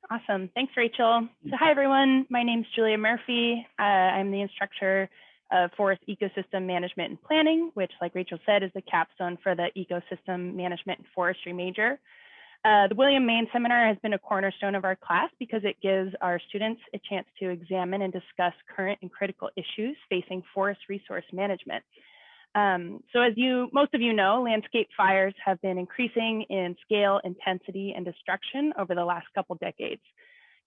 Awesome. Thanks, Rachel. So hi, everyone. My name is Julia Murphy. I'm the instructor of Forest Ecosystem Management and Planning, which, like Rachel said, is the capstone for the Ecosystem Management and Forestry major. The William Main Seminar has been a cornerstone of our class because it gives our students a chance to examine and discuss current and critical issues facing forest resource management. So as most of you know, landscape fires have been increasing in scale, intensity, and destruction over the last couple decades.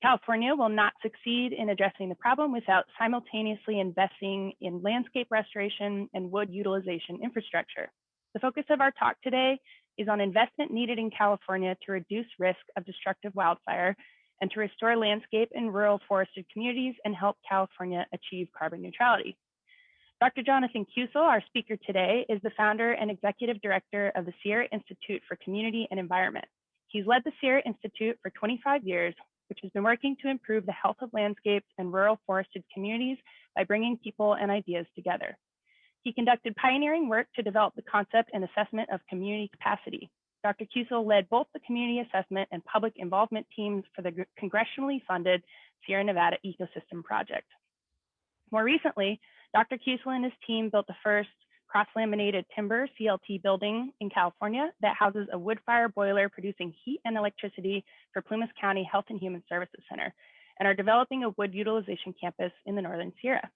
California will not succeed in addressing the problem without simultaneously investing in landscape restoration and wood utilization infrastructure. The focus of our talk today is on investment needed in California to reduce risk of destructive wildfire and to restore landscape and rural forested communities and help California achieve carbon neutrality. Dr. Jonathan Kusel, our speaker today, is the founder and executive director of the Sierra Institute for Community and Environment. He's led the Sierra Institute for 25 years, which has been working to improve the health of landscapes and rural forested communities by bringing people and ideas together. He conducted pioneering work to develop the concept and assessment of community capacity. Dr. Kusel led both the community assessment and public involvement teams for the congressionally funded Sierra Nevada Ecosystem Project. More recently, Dr. Kusel and his team built the first cross-laminated timber CLT building in California that houses a wood fire boiler producing heat and electricity for Plumas County Health and Human Services Center, and are developing a wood utilization campus in the Northern Sierra.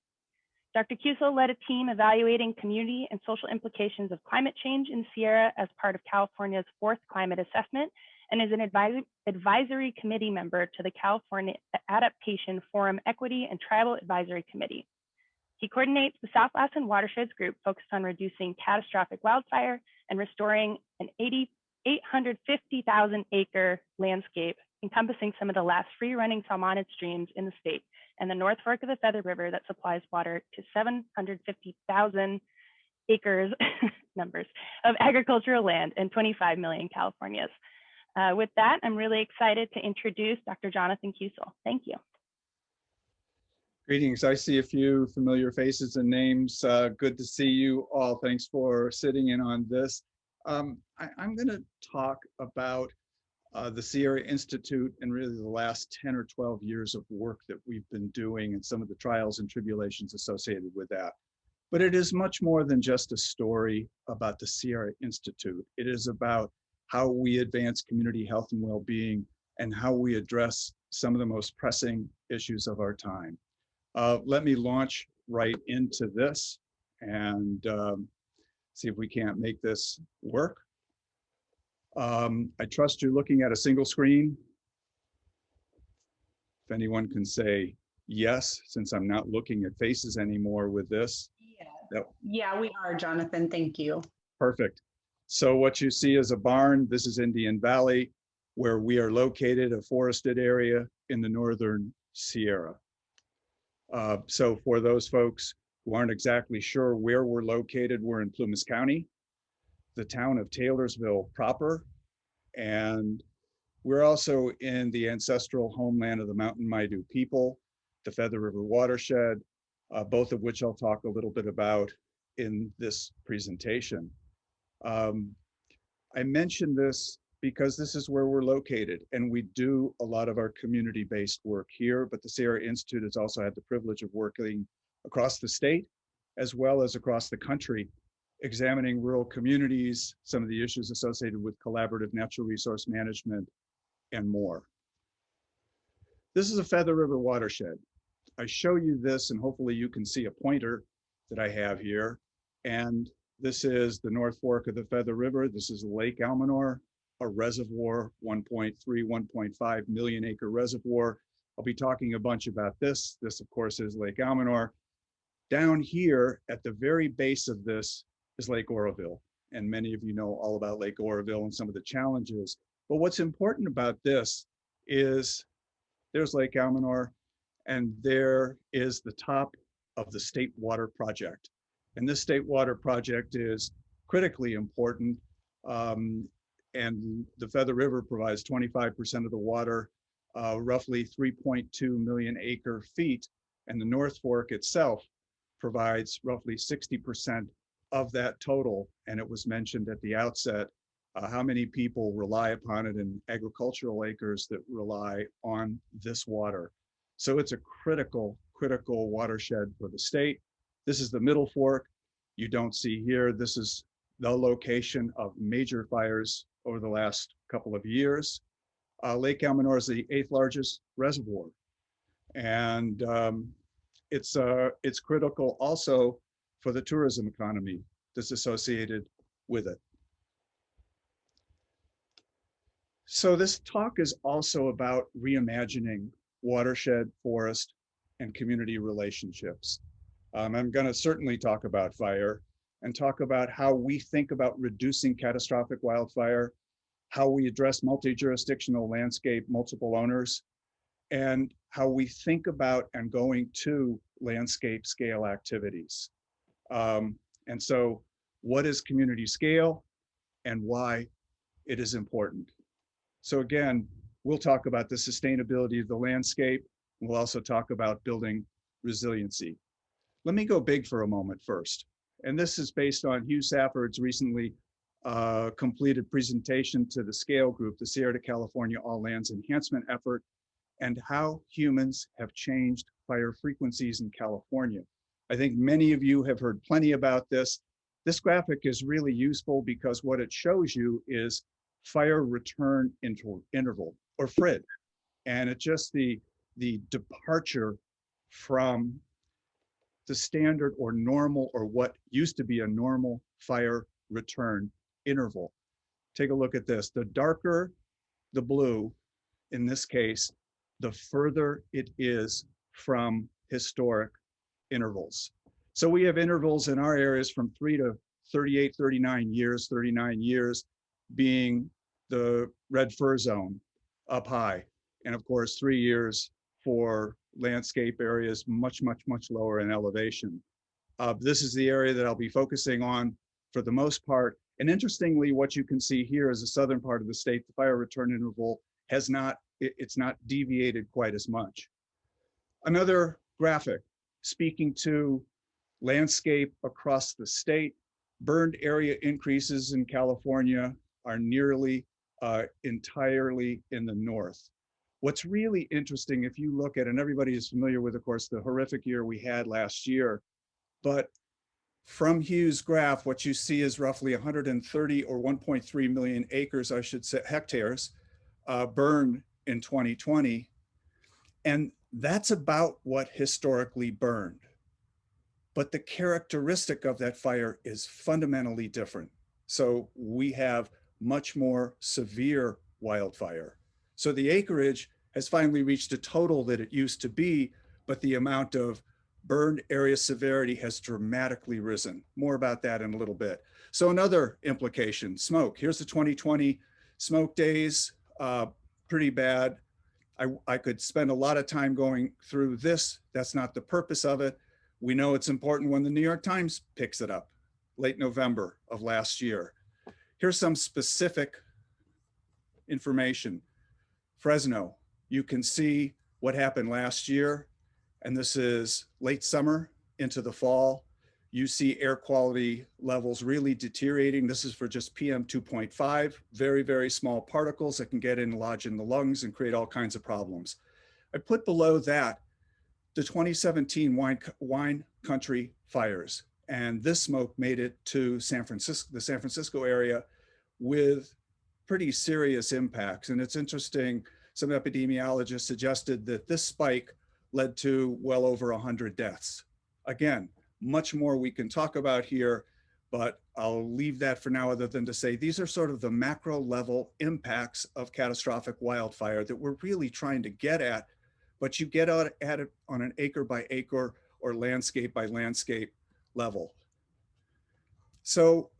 Dr. Kusel led a team evaluating community and social implications of climate change in Sierra as part of California's 4th climate assessment, and is an advisory committee member to the California Adaptation Forum Equity and Tribal Advisory Committee. He coordinates the South Lassen Watersheds Group focused on reducing catastrophic wildfire and restoring an 850,000 acre landscape encompassing some of the last free-running salmonid streams in the state and the North Fork of the Feather River that supplies water to 750,000 acres numbers of agricultural land and 25 million Californians. With that, I'm really excited to introduce Dr. Jonathan Kusel. Thank you. Greetings. I see a few familiar faces and names. Good to see you all. Thanks for sitting in on this. I'm going to talk about the Sierra Institute and really the last 10 or 12 years of work that we've been doing and some of the trials and tribulations associated with that. But it is much more than just a story about the Sierra Institute. It is about how we advance community health and well-being and how we address some of the most pressing issues of our time. Let me launch right into this and see if we can't make this work. I trust you're looking at a single screen. If anyone can say yes, since I'm not looking at faces anymore with this. Yeah, we are, Jonathan. Thank you. Perfect. So what you see is a barn. This is Indian Valley, where we are located, a forested area in the Northern Sierra. So for those folks who aren't exactly sure where we're located, we're in Plumas County, the town of Taylorsville proper, and we're also in the ancestral homeland of the Mountain Maidu people, the Feather River watershed, both of which I'll talk a little bit about in this presentation. I mention this because this is where we're located, and we do a lot of our community-based work here, but the Sierra Institute has also had the privilege of working across the state as well as across the country, examining rural communities, some of the issues associated with collaborative natural resource management, and more. This is a Feather River watershed. I show you this, and hopefully you can see a pointer that I have here, and this is the North Fork of the Feather River. This is Lake Almanor, a reservoir, 1.3, 1.5 million acre reservoir. I'll be talking a bunch about this. This, of course, is Lake Almanor. Down here at the very base of this is Lake Oroville. And many of you know all about Lake Oroville and some of the challenges. But what's important about this is there's Lake Almanor, and there is the top of the State Water Project. And this State Water Project is critically important. And the Feather River provides 25% of the water, roughly 3.2 million acre feet. And the North Fork itself provides roughly 60% of that total. And it was mentioned at the outset how many people rely upon it in agricultural acres that rely on this water. So it's a critical watershed for the state. This is the Middle Fork. You don't see here, this is the location of major fires over the last couple of years. Lake Almanor is the 8th largest reservoir. And it's critical also for the tourism economy that's associated with it. So this talk is also about reimagining watershed, forest, and community relationships. I'm going to certainly talk about fire and talk about how we think about reducing catastrophic wildfire, how we address multi-jurisdictional landscape, multiple owners, and how we think about and going to landscape scale activities. And so what is community scale and why it is important? So again, we'll talk about the sustainability of the landscape. We'll also talk about building resiliency. Let me go big for a moment first. And this is based on Hugh Safford's recently completed presentation to the SCALE group, the Sierra to California All Lands Enhancement Effort, and how humans have changed fire frequencies in California. I think many of you have heard plenty about this. This graphic is really useful because what it shows you is fire return interval, or FRID. And it's just the departure from the standard or normal, or what used to be a normal fire return interval. Take a look at this. The darker the blue, in this case, the further it is from historic intervals. So we have intervals in our areas from 3 to 38, 39 years being the red fir zone up high. And of course, 3 years for landscape areas much lower in elevation. This is the area that I'll be focusing on for the most part. And interestingly, what you can see here is the southern part of the state, the fire return interval has not, it's not deviated quite as much. Another graphic speaking to landscape across the state. Burned area increases in California are nearly entirely in the north. What's really interesting, if you look at, and everybody is familiar with, of course, the horrific year we had last year, but from Hugh's graph, what you see is roughly 130 or 1.3 million acres, I should say, hectares, burned in 2020. And that's about what historically burned. But the characteristic of that fire is fundamentally different. So we have much more severe wildfire. So the acreage has finally reached a total that it used to be, but the amount of burned area severity has dramatically risen. More about that in a little bit. So another implication, smoke. Here's the 2020 smoke days, pretty bad. I could spend a lot of time going through this. That's not the purpose of it. We know it's important when the New York Times picks it up, late November of last year. Here's some specific information. Fresno, you can see what happened last year, and this is late summer into the fall. You see air quality levels really deteriorating. This is for just PM 2.5, very small particles that can get in, lodge in the lungs and create all kinds of problems. I put below that the 2017 wine country fires. And this smoke made it to San Francisco, the San Francisco area, with pretty serious impacts. And it's interesting, some epidemiologists suggested that this spike led to well over 100 deaths. Again, much more we can talk about here, but I'll leave that for now, other than to say these are sort of the macro level impacts of catastrophic wildfire that we're really trying to get at, but you get at it on an acre by acre or landscape by landscape level. So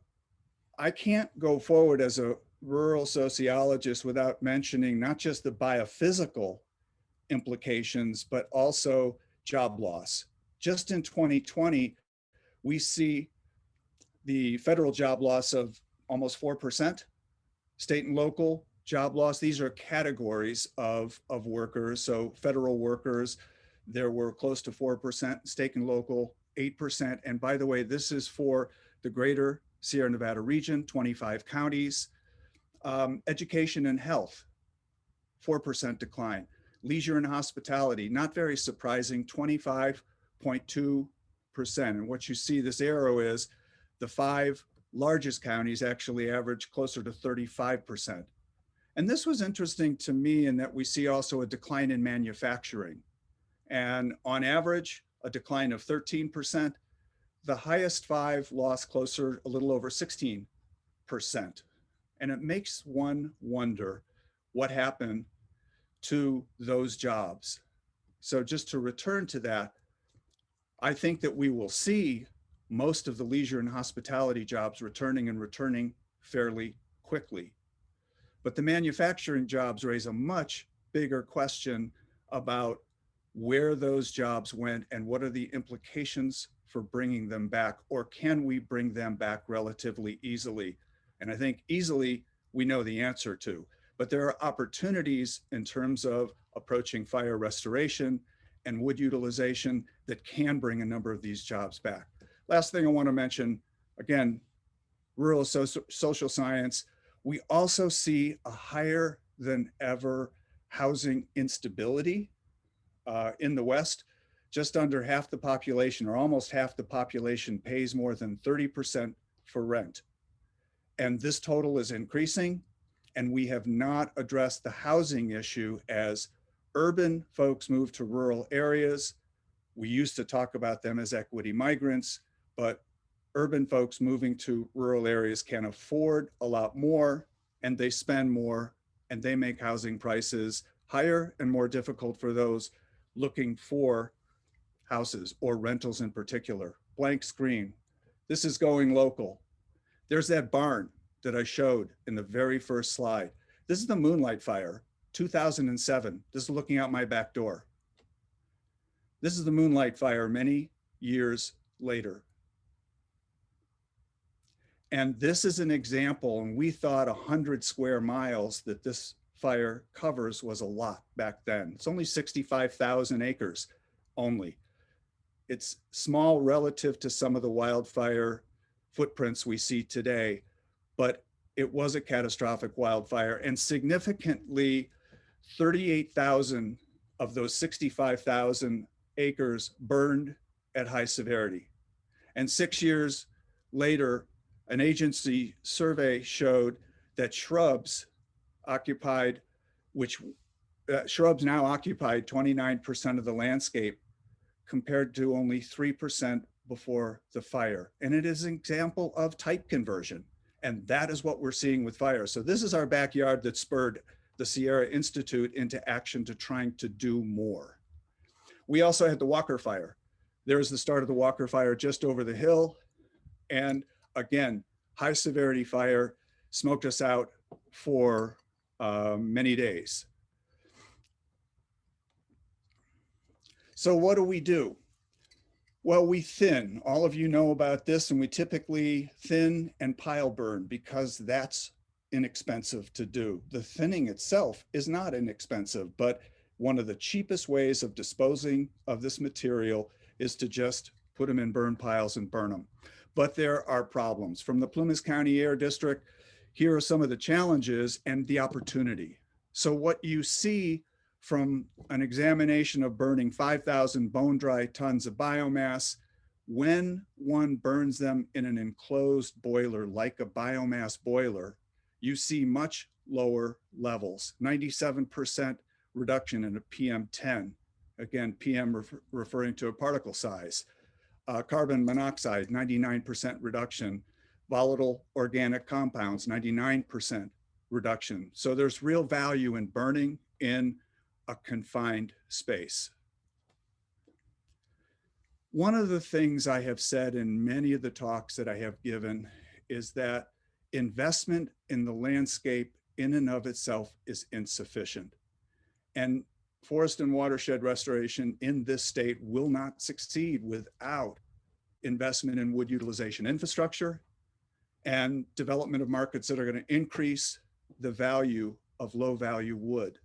I can't go forward as a rural sociologist without mentioning not just the biophysical implications, but also job loss. Just in 2020, we see the federal job loss of almost 4%, state and local job loss. These are categories of workers. So federal workers, there were close to 4%, state and local 8%. And by the way, this is for the greater Sierra Nevada region, 25 counties. Education and health, 4% decline. Leisure and hospitality, not very surprising, 25.2%. And what you see, this arrow is the 5 largest counties actually average closer to 35%. And this was interesting to me in that we see also a decline in manufacturing. And on average, a decline of 13%. The highest 5 lost closer, a little over 16%. And it makes one wonder what happened to those jobs. So just to return to that, I think that we will see most of the leisure and hospitality jobs returning and returning fairly quickly. But the manufacturing jobs raise a much bigger question about where those jobs went and what are the implications for bringing them back, or can we bring them back relatively easily? And I think easily we know the answer to, but there are opportunities in terms of approaching fire restoration and wood utilization that can bring a number of these jobs back. Last thing I want to mention, again, rural social science, we also see a higher than ever housing instability in the West. Just under half the population, or almost half the population, pays more than 30% for rent. And this total is increasing, and we have not addressed the housing issue as urban folks move to rural areas. We used to talk about them as equity migrants, but urban folks moving to rural areas can afford a lot more, and they spend more, and they make housing prices higher and more difficult for those looking for houses or rentals in particular. Blank screen. This is going local. There's that barn that I showed in the very first slide. This is the Moonlight Fire, 2007. This is looking out my back door. This is the Moonlight Fire many years later. And this is an example, and we thought 100 square miles that this fire covers was a lot back then. It's only 65,000 acres only. It's small relative to some of the wildfire footprints we see today, but it was a catastrophic wildfire, and significantly 38,000 of those 65,000 acres burned at high severity. And 6 years later, an agency survey showed that shrubs now occupied 29% of the landscape, compared to only 3% before the fire. And it is an example of type conversion. And that is what we're seeing with fire. So this is our backyard that spurred the Sierra Institute into action to trying to do more. We also had the Walker Fire. There's the start of the Walker Fire just over the hill. And again, high severity fire smoked us out for many days. So what do? Well, we thin. All of you know about this, and we typically thin and pile burn because that's inexpensive to do. The thinning itself is not inexpensive, but one of the cheapest ways of disposing of this material is to just put them in burn piles and burn them. But there are problems. From the Plumas County Air District, here are some of the challenges and the opportunity. So what you see from an examination of burning 5,000 bone dry tons of biomass, when one burns them in an enclosed boiler like a biomass boiler, you see much lower levels, 97% reduction in a PM10. Again, PM referring to a particle size. Carbon monoxide, 99% reduction. Volatile organic compounds, 99% reduction. So there's real value in burning in a confined space. One of the things I have said in many of the talks that I have given is that investment in the landscape in and of itself is insufficient. And forest and watershed restoration in this state will not succeed without investment in wood utilization infrastructure and development of markets that are going to increase the value of low value wood.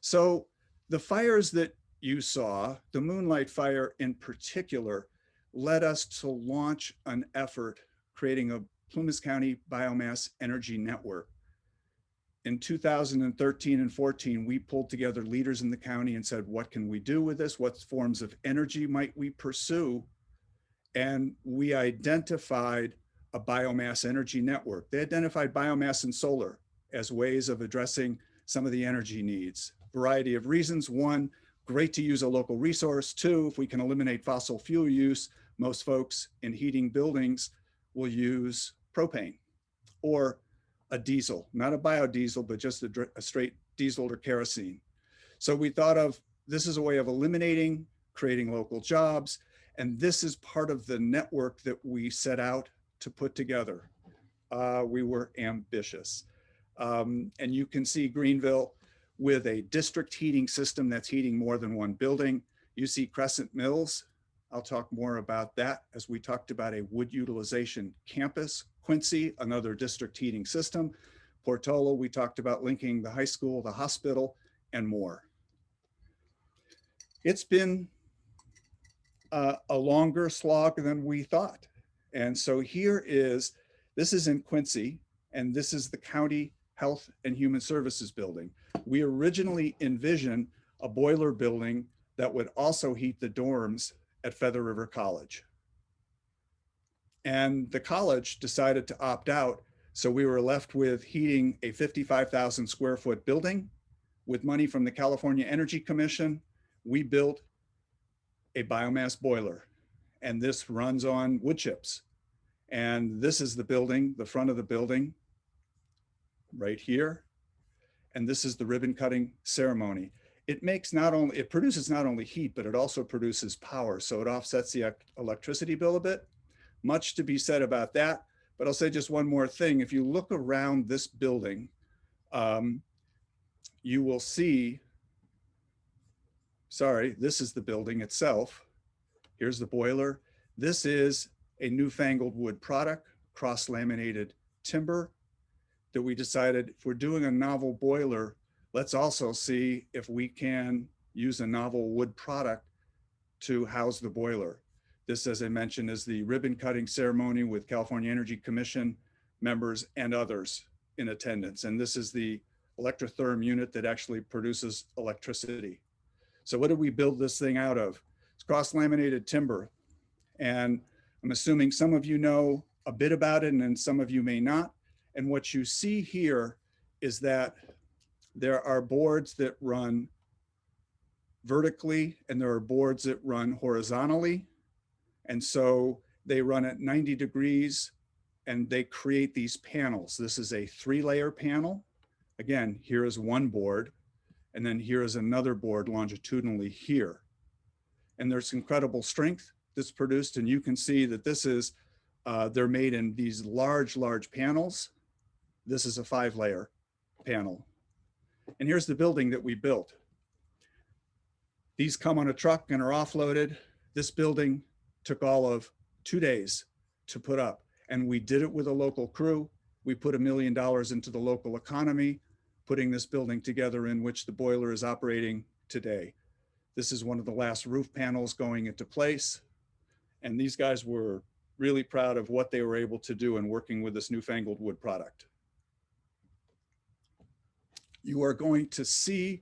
So the fires that you saw, the Moonlight Fire in particular, led us to launch an effort creating a Plumas County Biomass Energy Network. in 2013 and 14, we pulled together leaders in the county and said, what can we do with this? What forms of energy might we pursue? And we identified a biomass energy network. They identified biomass and solar as ways of addressing some of the energy needs. Variety of reasons. One, great to use a local resource. Two, if we can eliminate fossil fuel use, most folks in heating buildings will use propane or a diesel, not a biodiesel, but just a straight diesel or kerosene. So we thought of this as a way of eliminating, creating local jobs, and this is part of the network that we set out to put together. We were ambitious. And you can see Greenville with a district heating system that's heating more than one building. You see Crescent Mills. I'll talk more about that as we talked about a wood utilization campus. Quincy, another district heating system. Portola, we talked about linking the high school, the hospital, and more. It's been a longer slog than we thought. And so this is in Quincy, and this is the County Health and Human Services building. We originally envisioned a boiler building that would also heat the dorms at Feather River College. And the college decided to opt out. So we were left with heating a 55,000 square foot building with money from the California Energy Commission. We built a biomass boiler, and this runs on wood chips. And this is the building, the front of the building right here. And this is the ribbon cutting ceremony. It produces not only heat, but it also produces power. So it offsets the electricity bill a bit. Much to be said about that, but I'll say just one more thing. If you look around this building, you will see, this is the building itself. Here's the boiler. This is a newfangled wood product, cross-laminated timber, that we decided if we're doing a novel boiler, let's also see if we can use a novel wood product to house the boiler. This, as I mentioned, is the ribbon cutting ceremony with California Energy Commission members and others in attendance. And this is the electrotherm unit that actually produces electricity. So what did we build this thing out of? It's cross-laminated timber. And I'm assuming some of you know a bit about it and some of you may not. And what you see here is that there are boards that run vertically and there are boards that run horizontally. And so they run at 90 degrees and they create these panels. This is a 3-layer panel. Again, here is one board, and then here is another board longitudinally here. And there's incredible strength that's produced. And you can see that this is, they're made in these large panels. This is a 5-layer panel. And here's the building that we built. These come on a truck and are offloaded. This building took all of 2 days to put up. And we did it with a local crew. We put $1 million into the local economy, putting this building together in which the boiler is operating today. This is one of the last roof panels going into place. And these guys were really proud of what they were able to do in working with this newfangled wood product. You are going to see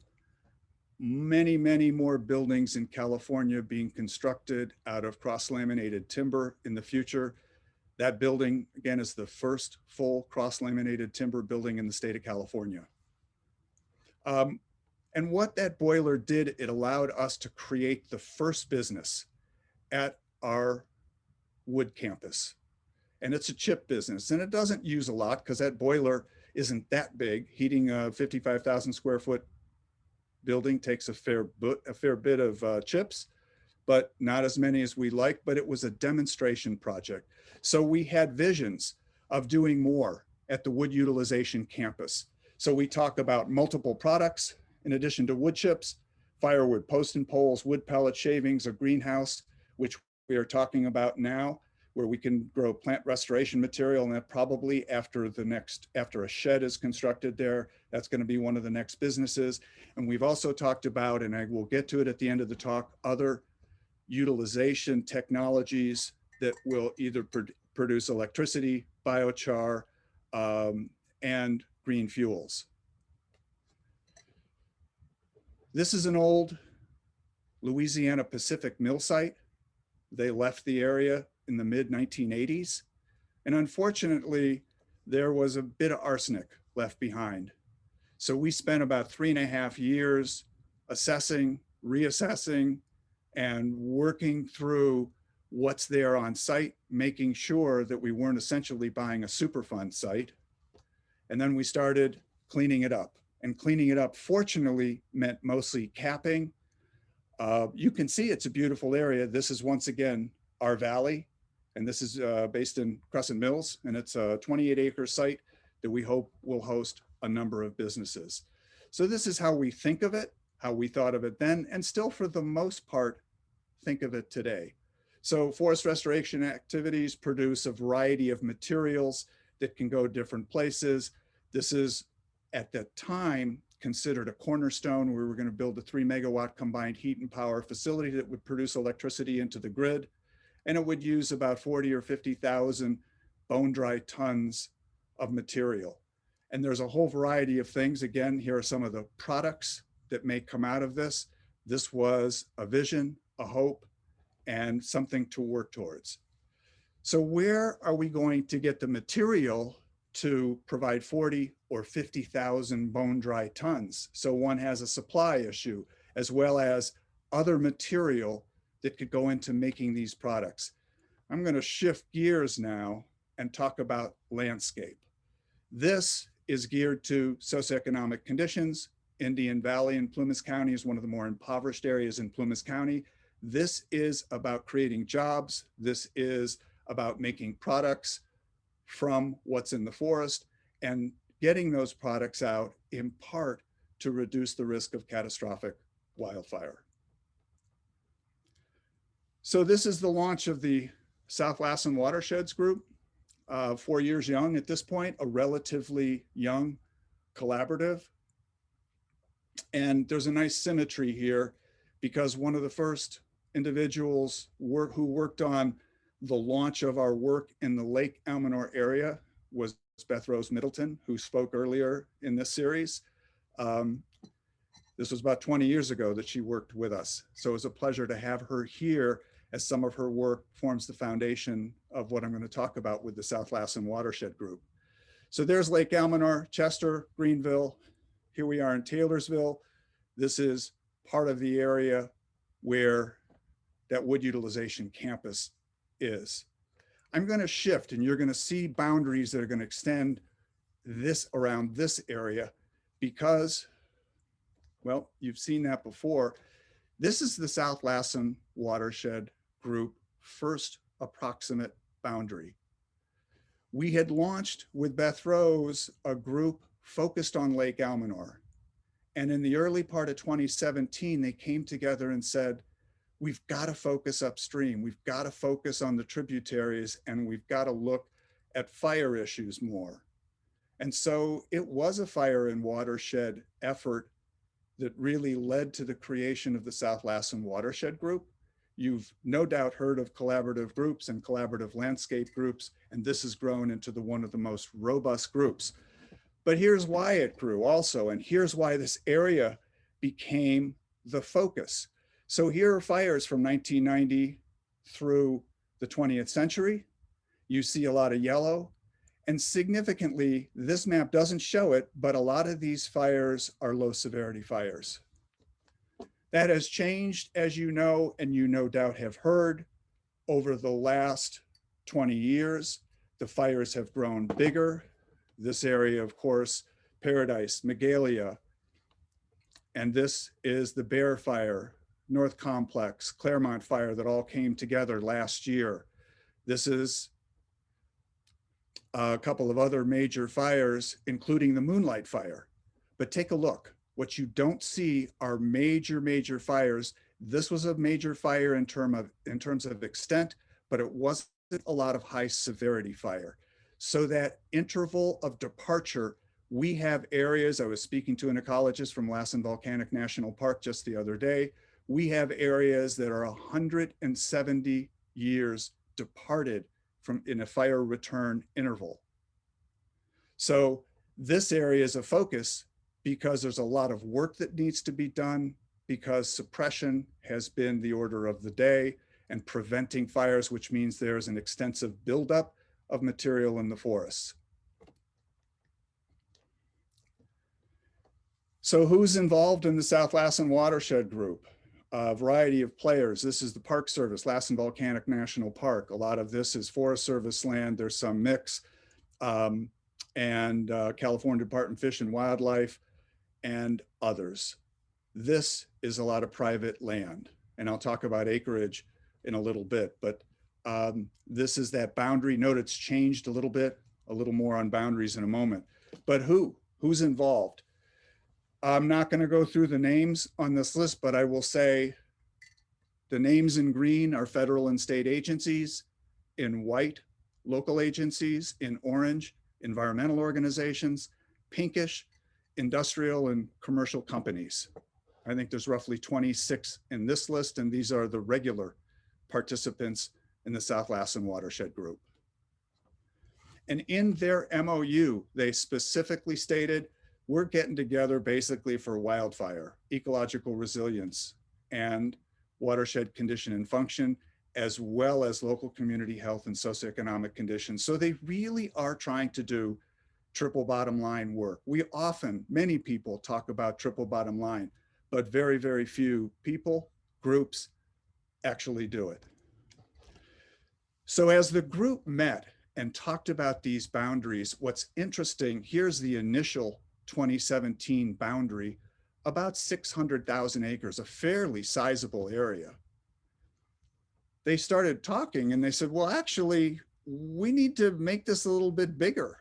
many more buildings in California being constructed out of cross-laminated timber in the future. That building, again, is the first full cross-laminated timber building in the state of California. And what that boiler did, it allowed us to create the first business at our wood campus. And it's a chip business, and it doesn't use a lot because that boiler isn't that big. Heating a 55,000 square foot building takes a fair bit of chips, but not as many as we like, but it was a demonstration project. So we had visions of doing more at the wood utilization campus. So we talk about multiple products in addition to wood chips, firewood, post and poles, wood pellet shavings, a greenhouse, which we are talking about now, where we can grow plant restoration material. And that probably after a shed is constructed there, that's going to be one of the next businesses. And we've also talked about, and I will get to it at the end of the talk, other utilization technologies that will either produce electricity, biochar, and green fuels. This is an old Louisiana Pacific mill site. They left the area in the mid 1980s. And unfortunately, there was a bit of arsenic left behind. So we spent about 3.5 years assessing, reassessing, and working through what's there on site, making sure that we weren't essentially buying a Superfund site. And then we started cleaning it up. And cleaning it up, fortunately, meant mostly capping. You can see it's a beautiful area. This is once again our valley, and this is based in Crescent Mills, and it's a 28-acre site that we hope will host a number of businesses. So this is how we think of it, how we thought of it then, and still for the most part, think of it today. So forest restoration activities produce a variety of materials that can go different places. This is, at the time, considered a cornerstone. We were going to build a 3-megawatt combined heat and power facility that would produce electricity into the grid. And it would use about 40 or 50,000 bone dry tons of material. And there's a whole variety of things. Again, here are some of the products that may come out of this. This was a vision, a hope, and something to work towards. So where are we going to get the material to provide 40 or 50,000 bone dry tons? So one has a supply issue, as well as other material that could go into making these products. I'm going to shift gears now and talk about landscape. This is geared to socioeconomic conditions. Indian Valley in Plumas County is one of the more impoverished areas in Plumas County. This is about creating jobs. This is about making products from what's in the forest and getting those products out in part to reduce the risk of catastrophic wildfire. So this is the launch of the South Lassen Watersheds Group, 4 years young at this point, a relatively young collaborative. And there's a nice symmetry here because one of the first individuals who worked on the launch of our work in the Lake Almanor area was Beth Rose Middleton, who spoke earlier in this series. This was about 20 years ago that she worked with us. So it was a pleasure to have her here as some of her work forms the foundation of what I'm going to talk about with the South Lassen Watershed Group. So there's Lake Almanor, Chester, Greenville. Here we are in Taylorsville. This is part of the area where that wood utilization campus is. I'm going to shift and you're going to see boundaries that are going to extend this around this area because, well, you've seen that before. This is the South Lassen Watershed Group first approximate boundary. We had launched with Beth Rose a group focused on Lake Almanor. And in the early part of 2017, they came together and said, we've got to focus upstream. We've got to focus on the tributaries and we've got to look at fire issues more. And so it was a fire and watershed effort that really led to the creation of the South Lassen Watershed Group. You've no doubt heard of collaborative groups and collaborative landscape groups, and this has grown into one of the most robust groups. But here's why it grew also, and here's why this area became the focus. So here are fires from 1990 through the 20th century. You see a lot of yellow. And significantly, this map doesn't show it, but a lot of these fires are low severity fires. That has changed, as you know, and you no doubt have heard, over the last 20 years. The fires have grown bigger. This area, of course, Paradise, Magalia, and this is the Bear Fire, North Complex, Claremont Fire that all came together last year. This is a couple of other major fires, including the Moonlight Fire. But take a look. What you don't see are major fires. This was a major fire in terms of extent, but it wasn't a lot of high severity fire. So that interval of departure, we have areas, I was speaking to an ecologist from Lassen Volcanic National Park just the other day. We have areas that are 170 years departed from in a fire return interval. So this area is a focus because there's a lot of work that needs to be done, because suppression has been the order of the day, and preventing fires, which means there's an extensive buildup of material in the forests. So who's involved in the South Lassen Watershed Group? A variety of players. This is the Park Service, Lassen Volcanic National Park. A lot of this is Forest Service land. There's some mix. And California Department of Fish and Wildlife and others. This is a lot of private land. And I'll talk about acreage in a little bit, but this is that boundary. Note it's changed a little more on boundaries in a moment. But who's involved? I'm not going to go through the names on this list, but I will say the names in green are federal and state agencies, in white, local agencies, in orange, environmental organizations, pinkish, industrial and commercial companies. I think there's roughly 26 in this list, and these are the regular participants in the South Lassen Watershed Group. And in their MOU, they specifically stated, we're getting together basically for wildfire, ecological resilience, and watershed condition and function, as well as local community health and socioeconomic conditions. So they really are trying to do triple bottom line work. Many people talk about triple bottom line, but very, very few people, groups actually do it. So as the group met and talked about these boundaries, what's interesting, here's the initial 2017 boundary, about 600,000 acres, a fairly sizable area. They started talking and they said, well, actually, we need to make this a little bit bigger.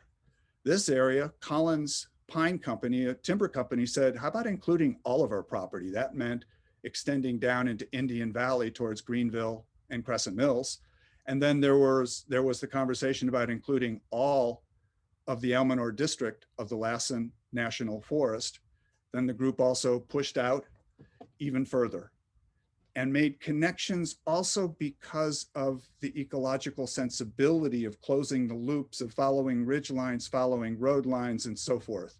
This area, Collins Pine Company, a timber company, said, how about including all of our property? That meant extending down into Indian Valley towards Greenville and Crescent Mills. And then there was the conversation about including all of the Elmore district of the Lassen National Forest. Then the group also pushed out even further and made connections also because of the ecological sensibility of closing the loops, of following ridge lines, following road lines, and so forth.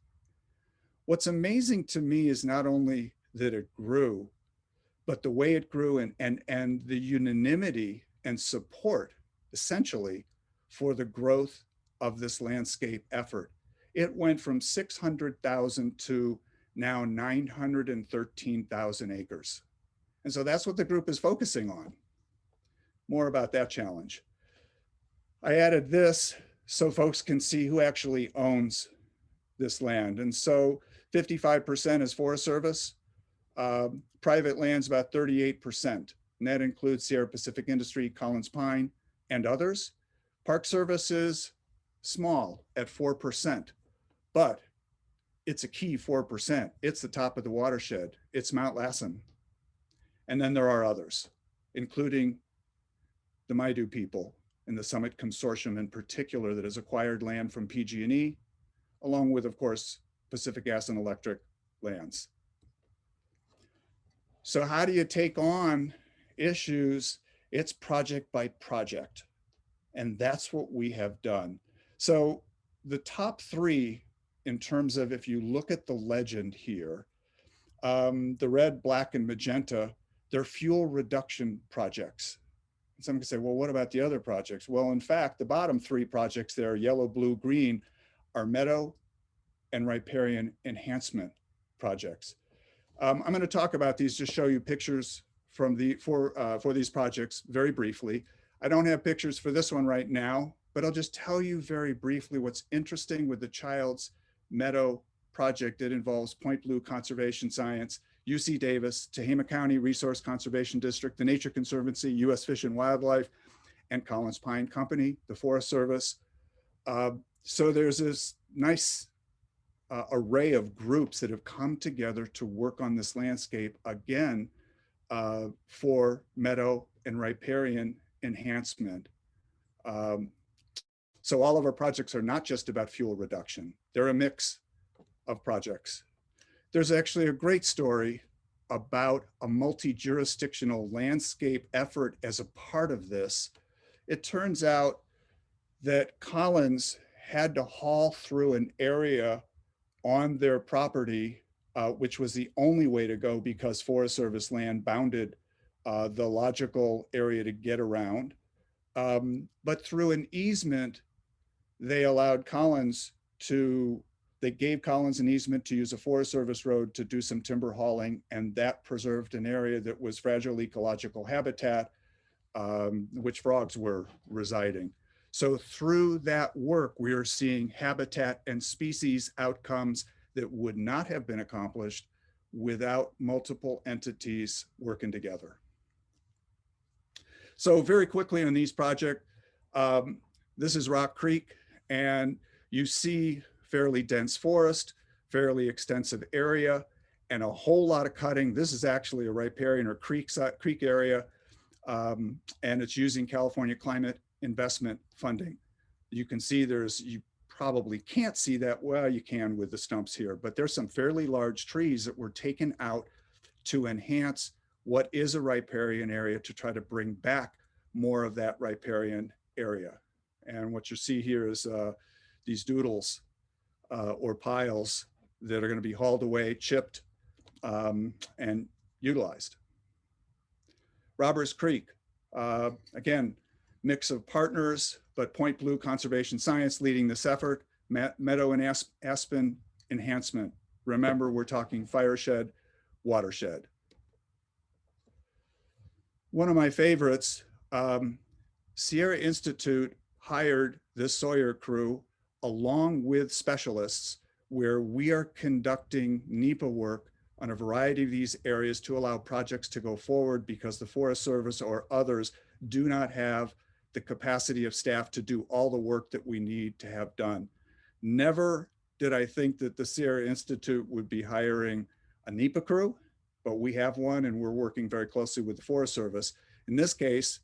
What's amazing to me is not only that it grew, but the way it grew and the unanimity and support, essentially, for the growth of this landscape effort. It went from 600,000 to now 913,000 acres. And so that's what the group is focusing on. More about that challenge. I added this so folks can see who actually owns this land. And so 55% is Forest Service. Private land's about 38%. And that includes Sierra Pacific Industry, Collins Pine, and others. Park Service is small at 4%, but it's a key 4%. It's the top of the watershed. It's Mount Lassen. And then there are others, including the Maidu people and the Summit Consortium in particular that has acquired land from PG&E, along with, of course, Pacific Gas and Electric lands. So how do you take on issues? It's project by project. And that's what we have done. So the top three, in terms of, if you look at the legend here, the red, black, and magenta, they're fuel reduction projects. And someone can say, well, what about the other projects? Well, in fact, the bottom three projects there, yellow, blue, green, are meadow and riparian enhancement projects. I'm going to talk about these, just show you pictures from for these projects very briefly. I don't have pictures for this one right now, but I'll just tell you very briefly what's interesting with the Child's Meadow project. It involves Point Blue Conservation Science, UC Davis, Tehama County Resource Conservation District, the Nature Conservancy, US Fish and Wildlife, and Collins Pine Company, the Forest Service. So there's this nice array of groups that have come together to work on this landscape, again, for meadow and riparian enhancement. So all of our projects are not just about fuel reduction. They're a mix of projects. There's actually a great story about a multi-jurisdictional landscape effort as a part of this. It turns out that Collins had to haul through an area on their property, which was the only way to go because Forest Service land bounded the logical area to get around. But through an easement, they allowed Collins to, they gave Collins an easement to use a Forest Service road to do some timber hauling, and that preserved an area that was fragile ecological habitat, which frogs were residing. So through that work, we are seeing habitat and species outcomes that would not have been accomplished without multiple entities working together. So very quickly on these projects, this is Rock Creek, and you see fairly dense forest, fairly extensive area, and a whole lot of cutting. This is actually a riparian or creek area, and it's using California climate investment funding. You can see you probably can't see that well, you can with the stumps here, but there's some fairly large trees that were taken out to enhance what is a riparian area to try to bring back more of that riparian area. And what you see here is these doodles or piles that are going to be hauled away, chipped, and utilized. Robbers Creek, again, mix of partners, but Point Blue Conservation Science leading this effort, meadow and aspen enhancement. Remember, we're talking fireshed, watershed. One of my favorites, Sierra Institute hired this Sawyer crew along with specialists where we are conducting NEPA work on a variety of these areas to allow projects to go forward because the Forest Service or others do not have the capacity of staff to do all the work that we need to have done. Never did I think that the Sierra Institute would be hiring a NEPA crew, but we have one and we're working very closely with the Forest Service. In this case,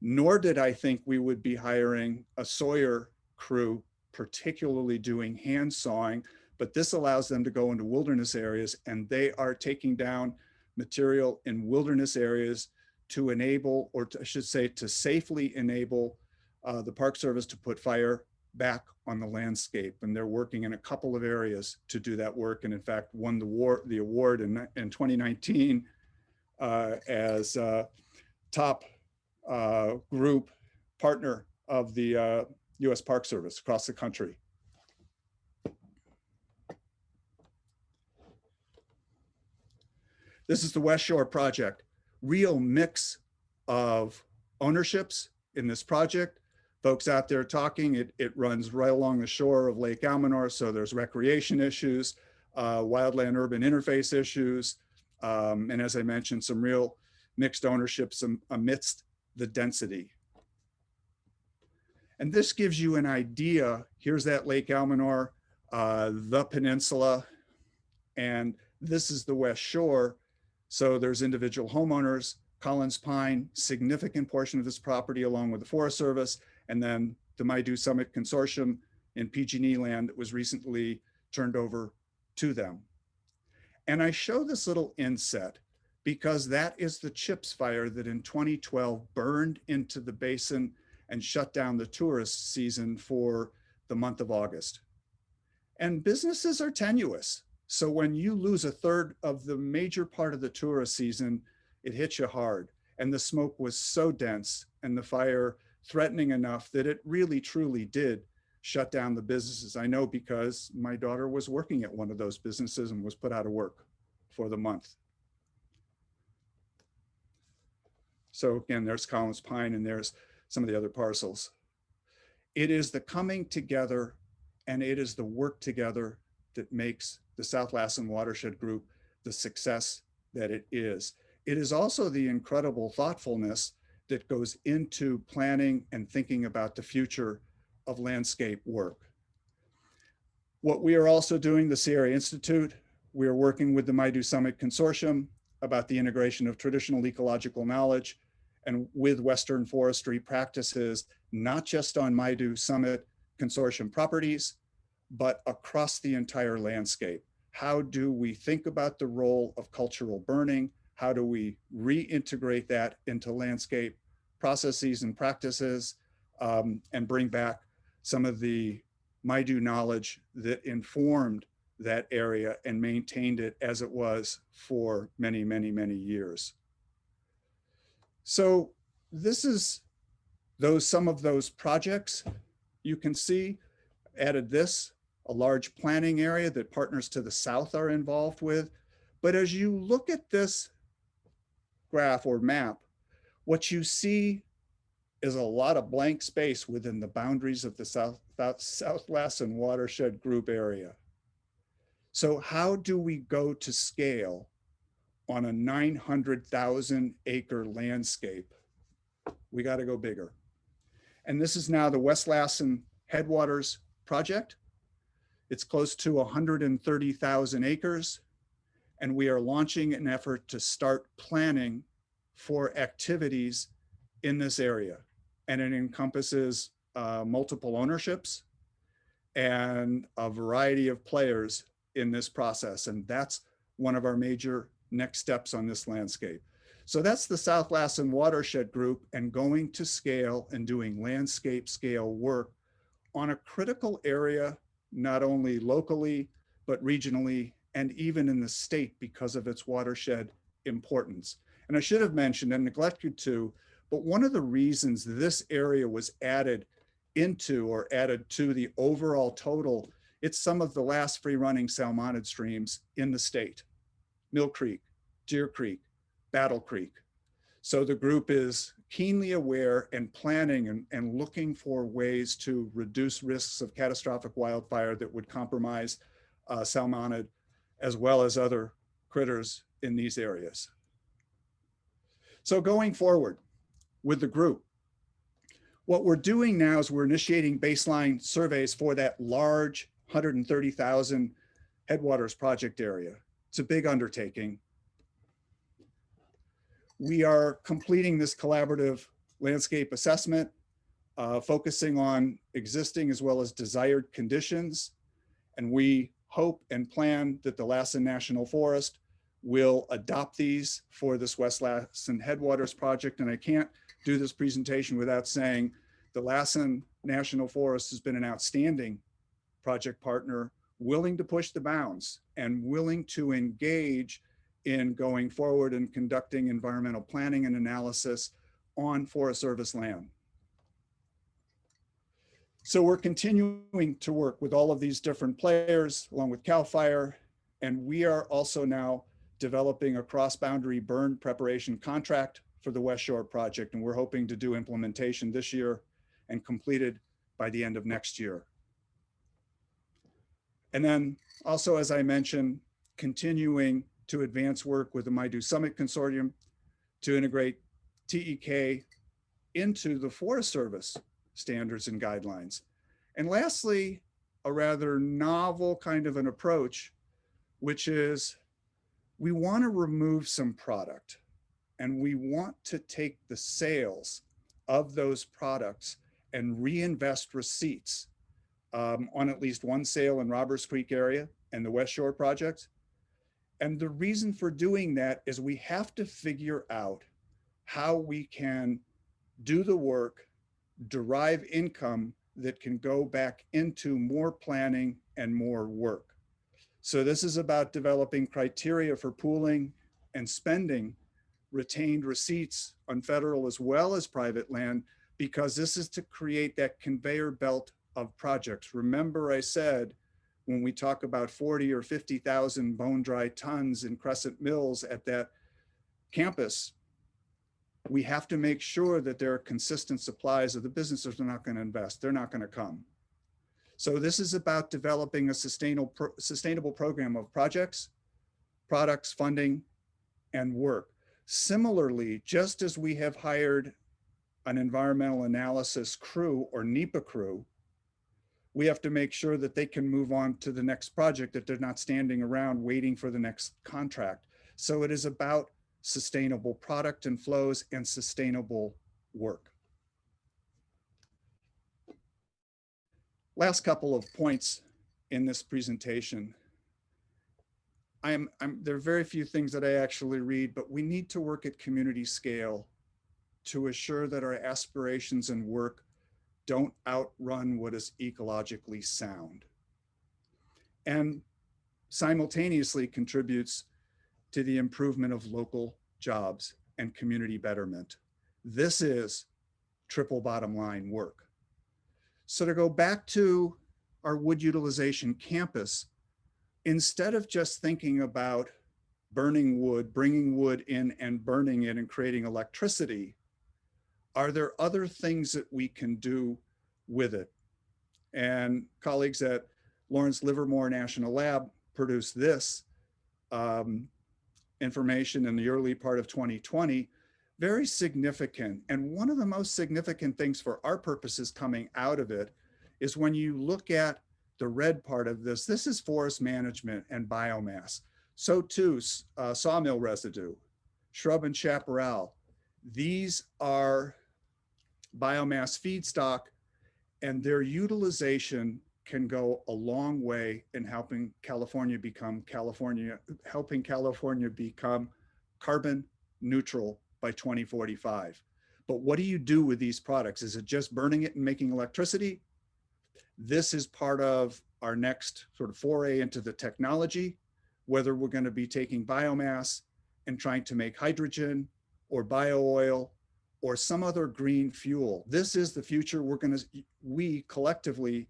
nor did I think we would be hiring a Sawyer crew, particularly doing hand sawing, but this allows them to go into wilderness areas, and they are taking down material in wilderness areas to enable, or I should say, to safely enable the Park Service to put fire back on the landscape. And they're working in a couple of areas to do that work, and in fact won the award in 2019 as top group partner of the U.S. Park Service across the country. This is the West Shore project. Real mix of ownerships in this project. Folks out there talking, it runs right along the shore of Lake Almanor, so there's recreation issues, wildland urban interface issues, and as I mentioned, some real mixed ownerships amidst the density. And this gives you an idea. Here's that Lake Almanor, the peninsula, and this is the West Shore. So there's individual homeowners, Collins Pine, significant portion of this property along with the Forest Service, and then the Maidu Summit Consortium in PG&E land that was recently turned over to them. And I show this little inset because that is the Chips fire that in 2012 burned into the basin and shut down the tourist season for the month of August. And businesses are tenuous. So when you lose a third of the major part of the tourist season, it hits you hard. And the smoke was so dense and the fire threatening enough that it really, truly did shut down the businesses. I know because my daughter was working at one of those businesses and was put out of work for the month. So again, there's Collins Pine and there's some of the other parcels. It is the coming together and it is the work together that makes the South Lassen Watershed Group the success that it is. It is also the incredible thoughtfulness that goes into planning and thinking about the future of landscape work. What we are also doing, the Sierra Institute, we are working with the Maidu Summit Consortium about the integration of traditional ecological knowledge and with Western forestry practices, not just on Maidu Summit Consortium properties, but across the entire landscape. How do we think about the role of cultural burning? How do we reintegrate that into landscape processes and practices and bring back some of the Maidu knowledge that informed that area and maintained it as it was for many, many, many years. So this is some of those projects. You can see added this, a large planning area that partners to the south are involved with. But as you look at this graph or map, what you see is a lot of blank space within the boundaries of the South Lassen watershed group area. So how do we go to scale on a 900,000 acre landscape? We got to go bigger. And this is now the West Lassen Headwaters project. It's close to 130,000 acres. And we are launching an effort to start planning for activities in this area. And it encompasses multiple ownerships and a variety of players in this process. And that's one of our major next steps on this landscape. So that's the South Lassen Watershed Group, and going to scale and doing landscape scale work on a critical area, not only locally, but regionally, and even in the state because of its watershed importance. And I should have mentioned and neglected to, but one of the reasons this area was added into or added to the overall total, it's some of the last free running salmonid streams in the state: Mill Creek, Deer Creek, Battle Creek. So the group is keenly aware and planning and looking for ways to reduce risks of catastrophic wildfire that would compromise salmonid as well as other critters in these areas. So going forward with the group, what we're doing now is we're initiating baseline surveys for that large 130,000 headwaters project area. It's a big undertaking. We are completing this collaborative landscape assessment, focusing on existing as well as desired conditions. And we hope and plan that the Lassen National Forest will adopt these for this West Lassen Headwaters project. And I can't do this presentation without saying the Lassen National Forest has been an outstanding project partner, willing to push the bounds and willing to engage in going forward and conducting environmental planning and analysis on Forest Service land. So we're continuing to work with all of these different players along with CAL FIRE, and we are also now developing a cross-boundary burn preparation contract for the West Shore project, and we're hoping to do implementation this year and completed by the end of next year. And then also, as I mentioned, continuing to advance work with the MIDO Summit Consortium to integrate TEK into the Forest Service standards and guidelines. And lastly, a rather novel kind of an approach, which is we want to remove some product and we want to take the sales of those products and reinvest receipts on at least one sale in Robbers Creek area and the West Shore project. And the reason for doing that is we have to figure out how we can do the work, derive income that can go back into more planning and more work. So this is about developing criteria for pooling and spending retained receipts on federal as well as private land, because this is to create that conveyor belt of projects. Remember I said, when we talk about 40 or 50,000 bone dry tons in Crescent Mills at that campus, we have to make sure that there are consistent supplies, or the businesses are not going to invest. They're not going to come. So this is about developing a sustainable program of projects, products, funding, and work. Similarly, just as we have hired an environmental analysis crew or NEPA crew, we have to make sure that they can move on to the next project, that they're not standing around waiting for the next contract. So it is about sustainable product and flows and sustainable work. Last couple of points in this presentation. There are very few things that I actually read, but we need to work at community scale to assure that our aspirations and work don't outrun what is ecologically sound. And simultaneously contributes to the improvement of local jobs and community betterment. This is triple bottom line work. So to go back to our wood utilization campus, instead of just thinking about burning wood, bringing wood in and burning it and creating electricity, are there other things that we can do with it? And colleagues at Lawrence Livermore National Lab produced this information in the early part of 2020, very significant. And one of the most significant things for our purposes coming out of it is when you look at the red part of this, this is forest management and biomass. So too, sawmill residue, shrub and chaparral. These are biomass feedstock, and their utilization can go a long way in helping California become carbon neutral by 2045. But what do you do with these products? Is it just burning it and making electricity? This is part of our next sort of foray into the technology, whether we're going to be taking biomass and trying to make hydrogen or bio-oil or some other green fuel. This is the future. We collectively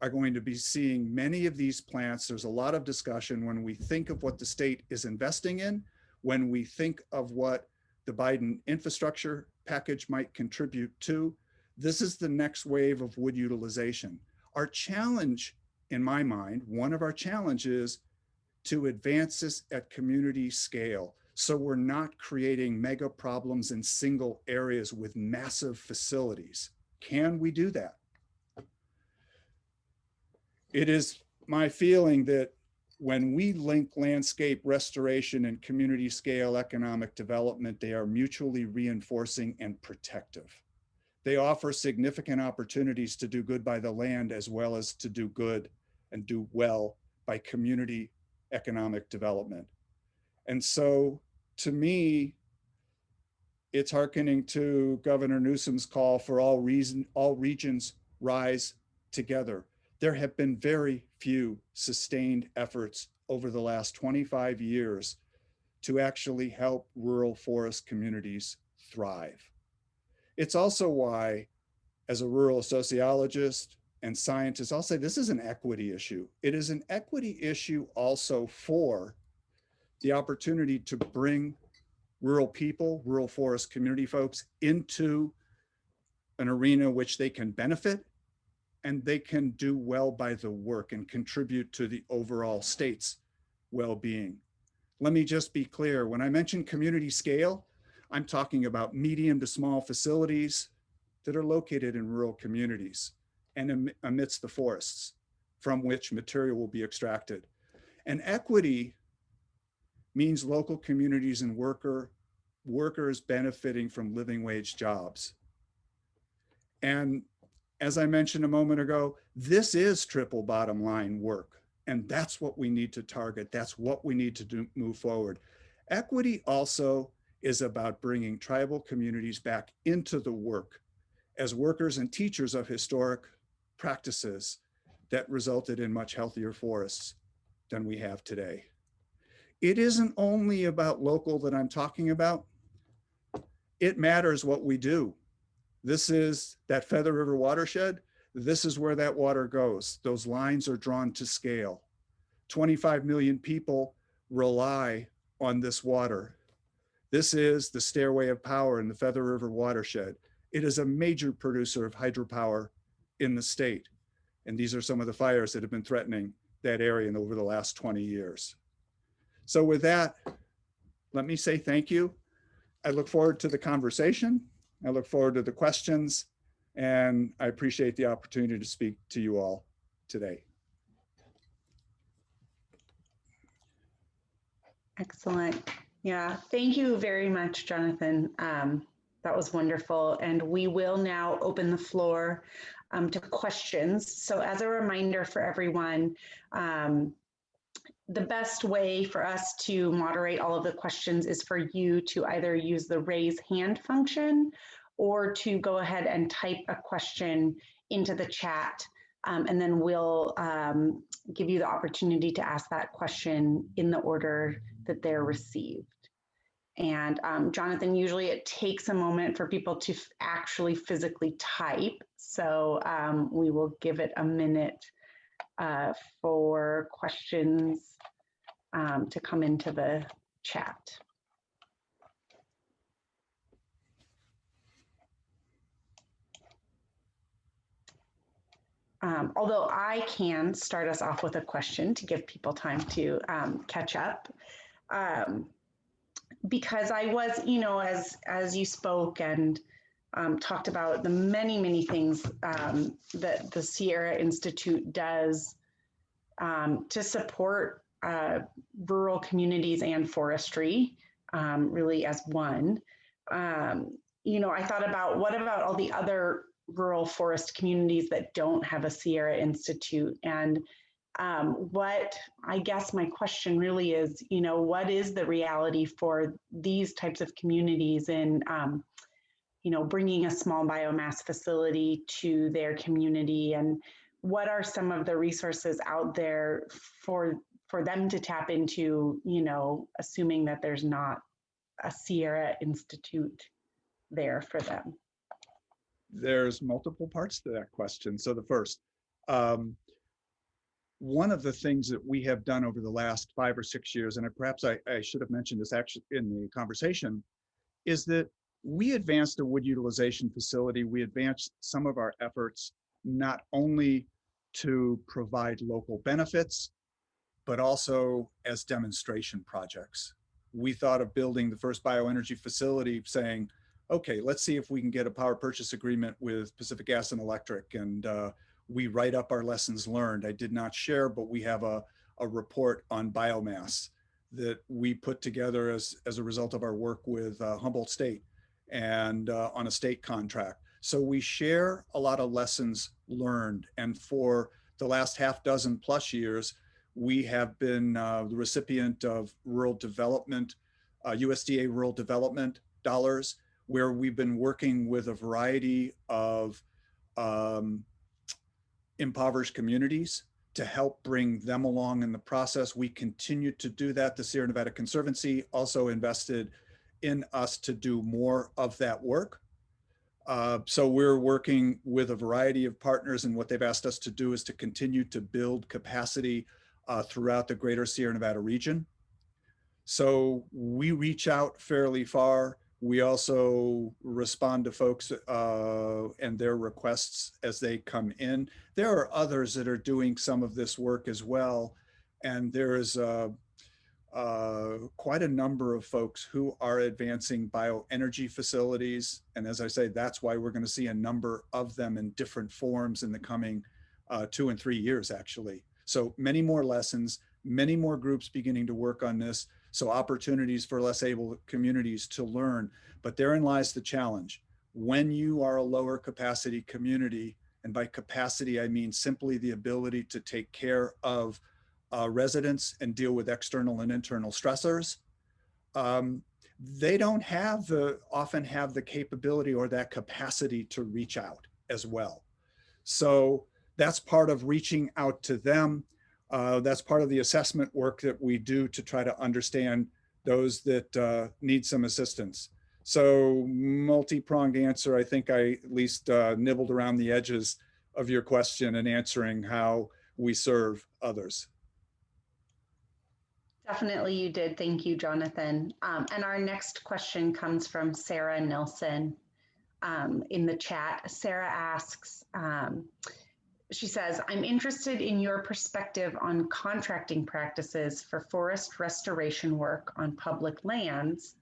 are going to be seeing many of these plants. There's a lot of discussion when we think of what the state is investing in, when we think of what the Biden infrastructure package might contribute to. This is the next wave of wood utilization. Our challenge, in my mind, one of our challenges to advance this at community scale. So we're not creating mega problems in single areas with massive facilities. Can we do that? It is my feeling that when we link landscape restoration and community scale economic development, they are mutually reinforcing and protective. They offer significant opportunities to do good by the land as well as to do good and do well by community economic development. And so to me, it's hearkening to Governor Newsom's call for all regions rise together. There have been very few sustained efforts over the last 25 years to actually help rural forest communities thrive. It's also why, as a rural sociologist and scientist, I'll say this is an equity issue. It is an equity issue also for the opportunity to bring rural people, rural forest community folks into an arena which they can benefit and they can do well by the work and contribute to the overall state's well-being. Let me just be clear, when I mention community scale, I'm talking about medium to small facilities that are located in rural communities and amidst the forests from which material will be extracted. And equity means local communities and workers benefiting from living wage jobs. And as I mentioned a moment ago, this is triple bottom line work. And that's what we need to target. That's what we need to do, move forward. Equity also is about bringing tribal communities back into the work as workers and teachers of historic practices that resulted in much healthier forests than we have today. It isn't only about local that I'm talking about. It matters what we do. This is that Feather River watershed. This is where that water goes. Those lines are drawn to scale. 25 million people rely on this water. This is the stairway of power in the Feather River watershed. It is a major producer of hydropower in the state. And these are some of the fires that have been threatening that area over the last 20 years. So with that, let me say thank you. I look forward to the conversation. I look forward to the questions, and I appreciate the opportunity to speak to you all today. Excellent. Yeah, thank you very much, Jonathan. That was wonderful. And we will now open the floor to questions. So as a reminder for everyone, the best way for us to moderate all of the questions is for you to either use the raise hand function or to go ahead and type a question into the chat. And then we'll give you the opportunity to ask that question in the order that they're received. And Jonathan, usually it takes a moment for people to actually physically type. So we will give it a minute for questions to come into the chat. Although I can start us off with a question to give people time to catch up. Because I was, you know, as you spoke and talked about the many things that the Sierra Institute does to support rural communities and forestry, really as one. You know, I thought about what about all the other rural forest communities that don't have a Sierra Institute, and what I guess my question really is, you know, what is the reality for these types of communities in, you know, bringing a small biomass facility to their community, and what are some of the resources out there for them to tap into, you know, assuming that there's not a Sierra Institute there for them? There's multiple parts to that question. So the first, one of the things that we have done over the last 5 or 6 years, and perhaps I should have mentioned this actually in the conversation, is that we advanced a wood utilization facility. We advanced some of our efforts not only to provide local benefits, but also as demonstration projects. We thought of building the first bioenergy facility saying, okay, let's see if we can get a power purchase agreement with Pacific Gas and Electric, and we write up our lessons learned. I did not share, but we have a report on biomass that we put together as a result of our work with Humboldt State and on a state contract. So we share a lot of lessons learned. And for the last half dozen plus years, we have been the recipient of rural development, USDA rural development dollars, where we've been working with a variety of impoverished communities to help bring them along in the process. We continue to do that. The Sierra Nevada Conservancy also invested in us to do more of that work. So we're working with a variety of partners, and what they've asked us to do is to continue to build capacity throughout the greater Sierra Nevada region. So we reach out fairly far. We also respond to folks and their requests as they come in. There are others that are doing some of this work as well. And there is quite a number of folks who are advancing bioenergy facilities. And as I say, that's why we're going to see a number of them in different forms in the coming 2 and 3 years, actually. So many more lessons, many more groups beginning to work on this. So opportunities for less able communities to learn, but therein lies the challenge. When you are a lower capacity community, and by capacity, I mean simply the ability to take care of residents and deal with external and internal stressors, they don't often have the capability or that capacity to reach out as well. So that's part of reaching out to them. That's part of the assessment work that we do to try to understand those that need some assistance. So multi-pronged answer. I think I at least nibbled around the edges of your question and answering how we serve others. Definitely you did. Thank you, Jonathan. And our next question comes from Sarah Nelson in the chat. Sarah asks, she says, I'm interested in your perspective on contracting practices for forest restoration work on public lands,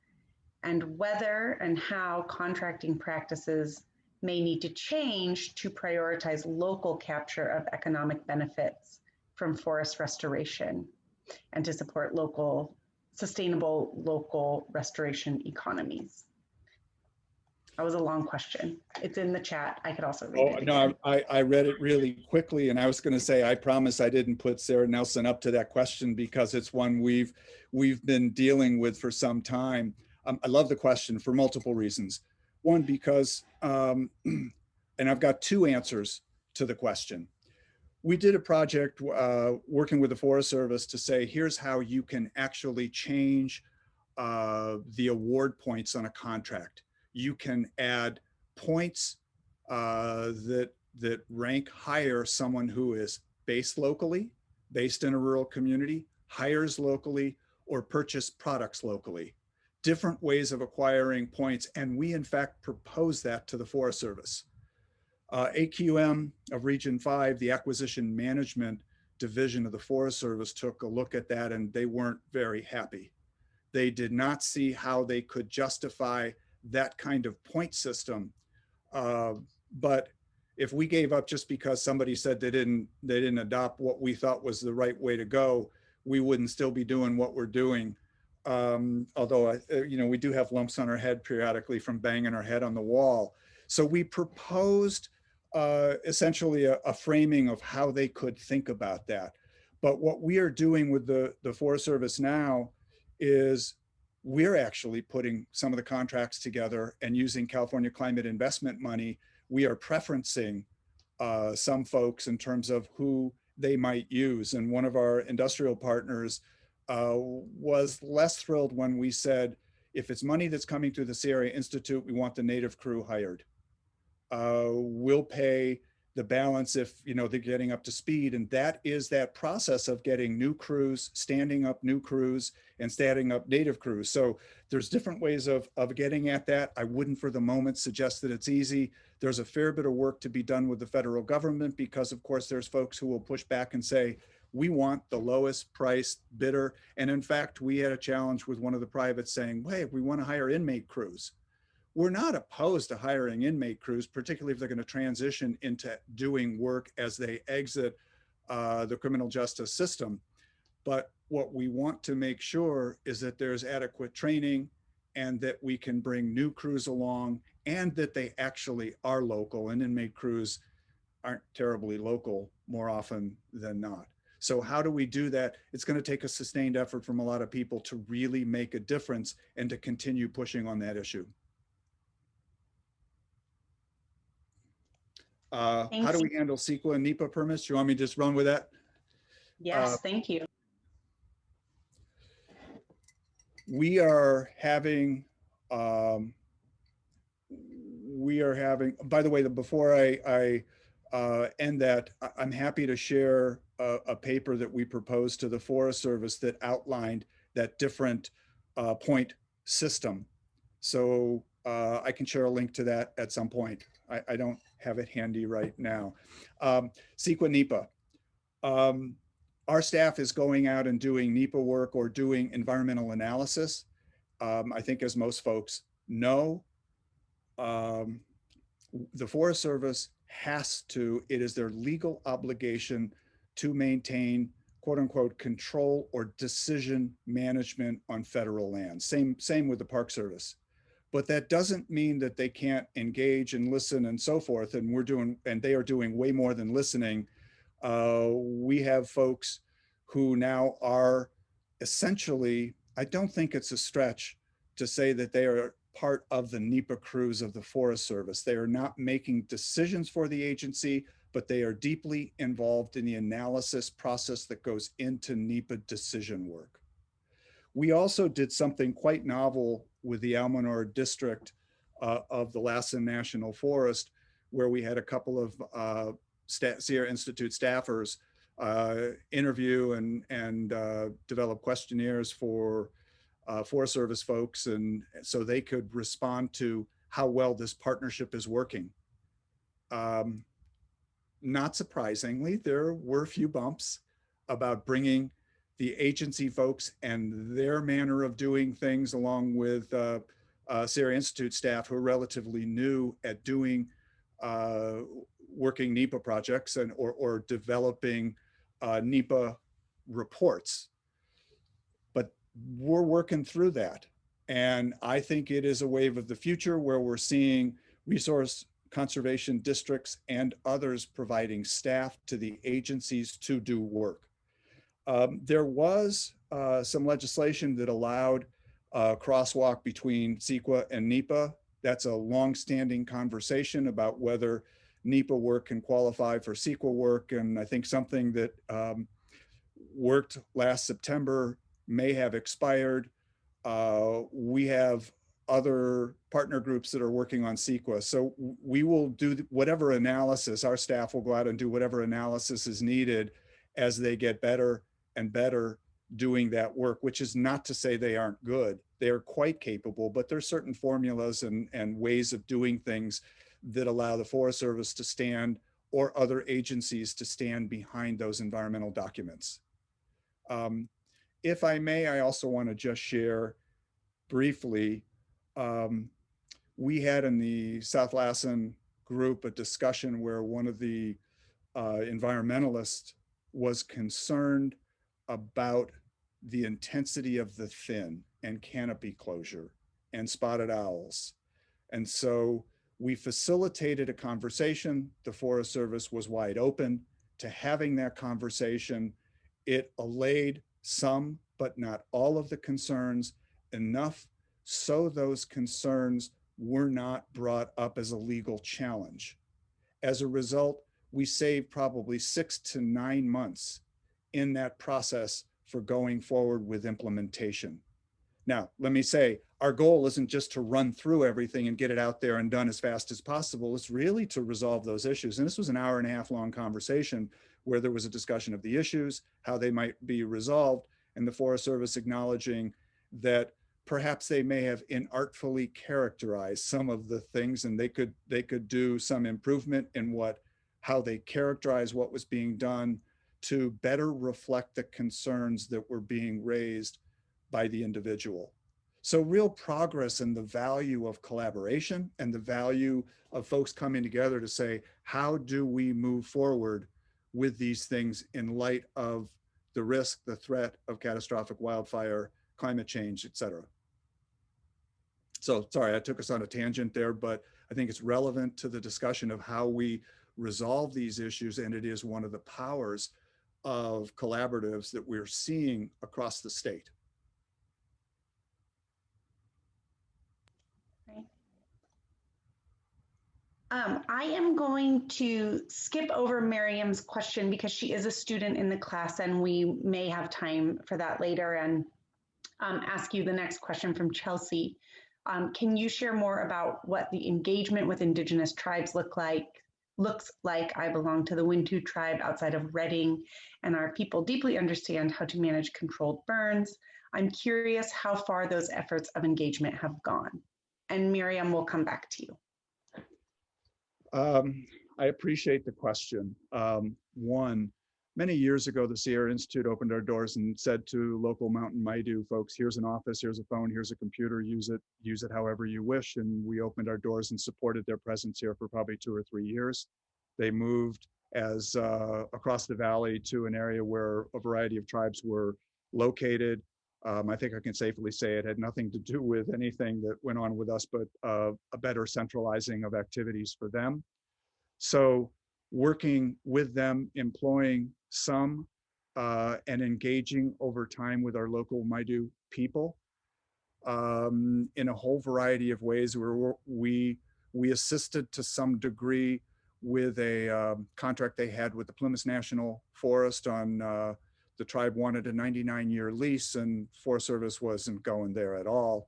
and whether and how contracting practices may need to change to prioritize local capture of economic benefits from forest restoration and to support sustainable local restoration economies. That was a long question. It's in the chat. I could also read it again. No, I read it really quickly, and I was going to say, I promise I didn't put Sarah Nelson up to that question because it's one we've been dealing with for some time. I love the question for multiple reasons. One, because, and I've got 2 answers to the question. We did a project working with the Forest Service to say, here's how you can actually change the award points on a contract. You can add points that rank higher someone who is based locally, based in a rural community, hires locally, or purchase products locally. Different ways of acquiring points. And we in fact proposed that to the Forest Service. AQM of Region 5, the Acquisition Management Division of the Forest Service, took a look at that and they weren't very happy. They did not see how they could justify that kind of point system. But if we gave up just because somebody said they didn't adopt what we thought was the right way to go, we wouldn't still be doing what we're doing. Although, we do have lumps on our head periodically from banging our head on the wall. So we proposed essentially a framing of how they could think about that. But what we are doing with the Forest Service now is we're actually putting some of the contracts together, and using California climate investment money, we are preferencing some folks in terms of who they might use. And one of our industrial partners was less thrilled when we said, if it's money that's coming through the Sierra Institute, we want the native crew hired. We'll pay the balance if they're getting up to speed. And that is that process of getting new crews, standing up new crews, and standing up native crews. So there's different ways of getting at that. I wouldn't for the moment suggest that it's easy. There's a fair bit of work to be done with the federal government, because of course there's folks who will push back and say, we want the lowest price bidder. And in fact, we had a challenge with one of the privates saying, hey, we want to hire inmate crews. We're not opposed to hiring inmate crews, particularly if they're going to transition into doing work as they exit the criminal justice system. But what we want to make sure is that there's adequate training and that we can bring new crews along, and that they actually are local. And inmate crews aren't terribly local more often than not. So how do we do that? It's going to take a sustained effort from a lot of people to really make a difference and to continue pushing on that issue. How do we handle CEQA and NEPA permits? Do you want me to just run with that? Yes, thank you. We are having, by the way, before I end that, I'm happy to share a paper that we proposed to the Forest Service that outlined that different point system. So I can share a link to that at some point. I don't have it handy right now. CEQA NEPA. Our staff is going out and doing NEPA work or doing environmental analysis. I think as most folks know, the Forest Service has to, it is their legal obligation to maintain quote unquote control or decision management on federal land. Same with the Park Service. But that doesn't mean that they can't engage and listen and so forth. And they are doing way more than listening. We have folks who now are essentially, I don't think it's a stretch to say that they are part of the NEPA crews of the Forest Service. They are not making decisions for the agency, but they are deeply involved in the analysis process that goes into NEPA decision work. We also did something quite novel with the Almanor district of the Lassen National Forest, where we had a couple of Sierra Institute staffers interview and develop questionnaires for Forest Service folks, and so they could respond to how well this partnership is working. Not surprisingly, there were a few bumps about bringing the agency folks and their manner of doing things along with Sierra Institute staff who are relatively new at doing working NEPA projects and or developing NEPA reports. But we're working through that. And I think it is a wave of the future where we're seeing resource conservation districts and others providing staff to the agencies to do work. There was some legislation that allowed a crosswalk between CEQA and NEPA. That's a long-standing conversation about whether NEPA work can qualify for CEQA work. And I think something that worked last September may have expired. We have other partner groups that are working on CEQA. So we will do whatever analysis, our staff will go out and do whatever analysis is needed as they get better and better doing that work, which is not to say they aren't good. They are quite capable, but there's certain formulas and ways of doing things that allow the Forest Service to stand, or other agencies to stand behind those environmental documents. If I may, I also want to just share briefly, we had in the South Lassen group a discussion where one of the environmentalists was concerned about the intensity of the thin and canopy closure and spotted owls. And so we facilitated a conversation. The Forest Service was wide open to having that conversation. It allayed some, but not all of the concerns, enough so those concerns were not brought up as a legal challenge. As a result, we saved probably 6 to 9 months in that process for going forward with implementation. Now, let me say, our goal isn't just to run through everything and get it out there and done as fast as possible. It's really to resolve those issues. And this was an hour-and-a-half long conversation where there was a discussion of the issues, how they might be resolved, and the Forest Service acknowledging that perhaps they may have inartfully characterized some of the things, and they could do some improvement in how they characterize what was being done to better reflect the concerns that were being raised by the individual. So real progress in the value of collaboration and the value of folks coming together to say, how do we move forward with these things in light of the risk, the threat of catastrophic wildfire, climate change, et cetera. So sorry, I took us on a tangent there, but I think it's relevant to the discussion of how we resolve these issues. And it is one of the powers of collaboratives that we're seeing across the state. I am going to skip over Miriam's question because she is a student in the class and we may have time for that later, and ask you the next question from Chelsea. Can you share more about what the engagement with Indigenous tribes looks like? I belong to the Wintu tribe outside of Redding, and our people deeply understand how to manage controlled burns. I'm curious how far those efforts of engagement have gone. And Miriam, will come back to you. I appreciate the question. One, many years ago, the Sierra Institute opened our doors and said to local Mountain Maidu folks, here's an office, here's a phone, here's a computer, use it however you wish. And we opened our doors and supported their presence here for probably 2 or 3 years. They moved as across the valley to an area where a variety of tribes were located. I think I can safely say it had nothing to do with anything that went on with us, but a better centralizing of activities for them. So working with them, employing some, and engaging over time with our local Maidu people in a whole variety of ways, where we assisted to some degree with a contract they had with the Plymouth National Forest on the tribe wanted a 99-year lease, and Forest Service wasn't going there at all.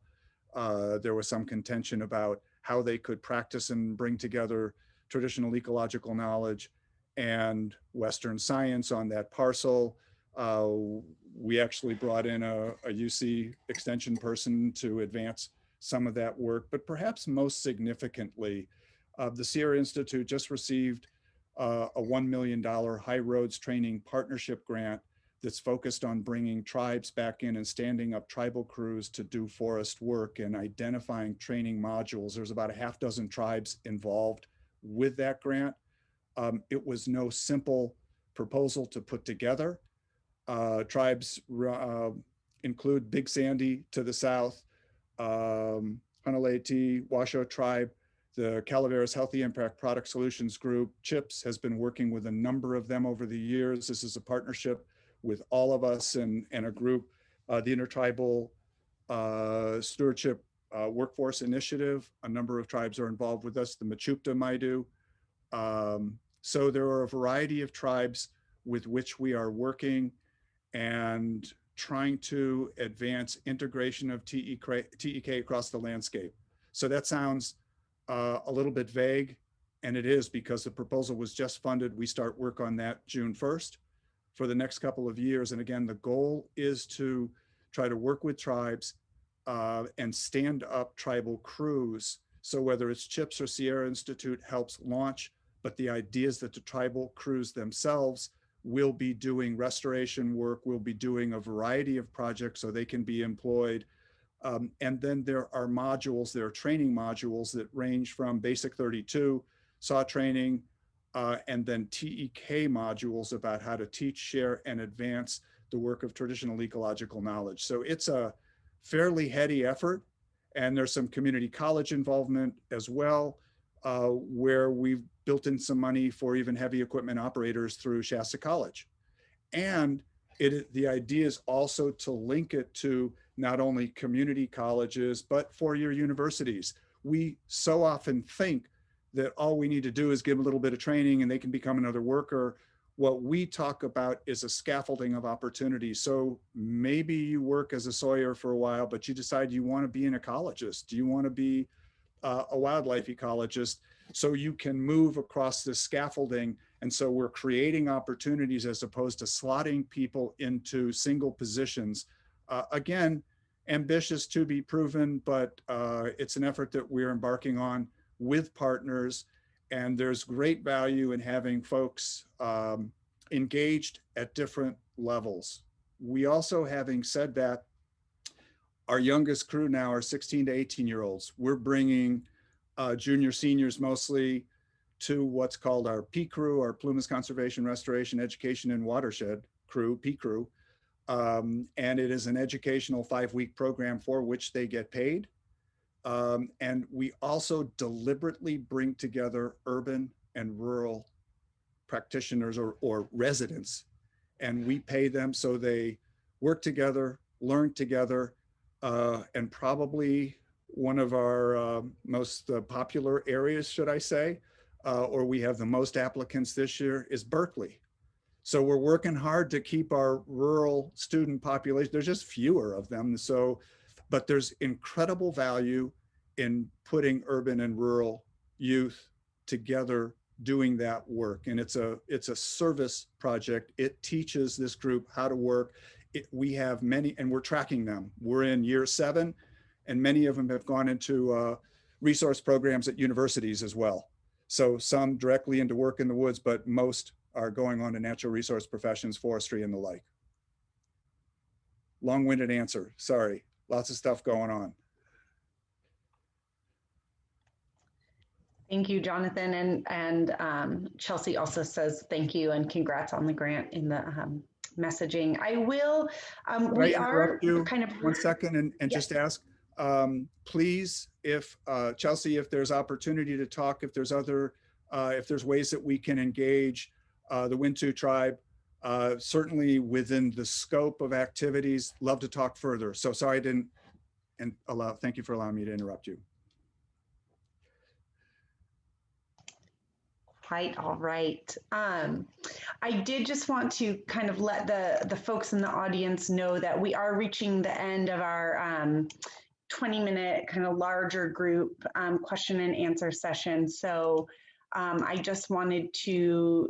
There was some contention about how they could practice and bring together traditional ecological knowledge and Western science on that parcel. We actually brought in a UC extension person to advance some of that work, but perhaps most significantly, the Sierra Institute just received a $1 million High Roads Training Partnership grant that's focused on bringing tribes back in and standing up tribal crews to do forest work and identifying training modules. There's about a half dozen tribes involved with that grant. It was no simple proposal to put together. Tribes include Big Sandy to the south, Hanalei, Washoe Tribe, the Calaveras Healthy Impact Product Solutions Group, CHIPS, has been working with a number of them over the years. This is a partnership with all of us and a group, the Intertribal Stewardship Workforce Initiative. A number of tribes are involved with us, the Mechoopda Maidu, So there are a variety of tribes with which we are working and trying to advance integration of TEK across the landscape. So that sounds a little bit vague, and it is because the proposal was just funded. We start work on that June 1st for the next couple of years. And again, the goal is to try to work with tribes and stand up tribal crews. So whether it's CHIPS or Sierra Institute helps launch, but the idea is that the tribal crews themselves will be doing restoration work, will be doing a variety of projects so they can be employed. And then there are modules, there are training modules that range from basic 32, SAW training, and then TEK modules about how to teach, share, and advance the work of traditional ecological knowledge. So it's a fairly heady effort, and there's some community college involvement as well, where we've built in some money for even heavy equipment operators through Shasta College. And the idea is also to link it to not only community colleges, but four-year universities. We so often think that all we need to do is give a little bit of training and they can become another worker. What we talk about is a scaffolding of opportunities. So maybe you work as a sawyer for a while, but you decide you want to be an ecologist. Do you want to be a wildlife ecologist? So you can move across this scaffolding. And so we're creating opportunities as opposed to slotting people into single positions. Again, ambitious to be proven, but it's an effort that we're embarking on with partners. And there's great value in having folks engaged at different levels. We also, having said that, our youngest crew now are 16 to 18-year-olds. We're bringing junior seniors mostly to what's called our P crew, our Plumas Conservation, Restoration, Education, and Watershed crew, P crew. And it is an educational 5-week program for which they get paid. And we also deliberately bring together urban and rural practitioners or residents, and we pay them so they work together, learn together, and probably one of our most popular areas, should I say, or we have the most applicants this year, is Berkeley. So we're working hard to keep our rural student population. There's just fewer of them. So, but there's incredible value in putting urban and rural youth together doing that work. And it's a service project. It teaches this group how to work. We have many, and we're tracking them. We're in year 7, and many of them have gone into resource programs at universities as well. So some directly into work in the woods, but most are going on to natural resource professions, forestry, and the like. Long-winded answer, sorry. Lots of stuff going on. Thank you, Jonathan. And Chelsea also says thank you and congrats on the grant in the messaging. I will, we are kind of— 1 second and yes. Just ask, please, if Chelsea, if there's opportunity to talk, if there's other, if there's ways that we can engage the Wintu tribe, certainly within the scope of activities, love to talk further. So sorry I didn't, and thank you for allowing me to interrupt you. Quite all right. I did just want to kind of let the folks in the audience know that we are reaching the end of our 20-minute kind of larger group question and answer session. So I just wanted to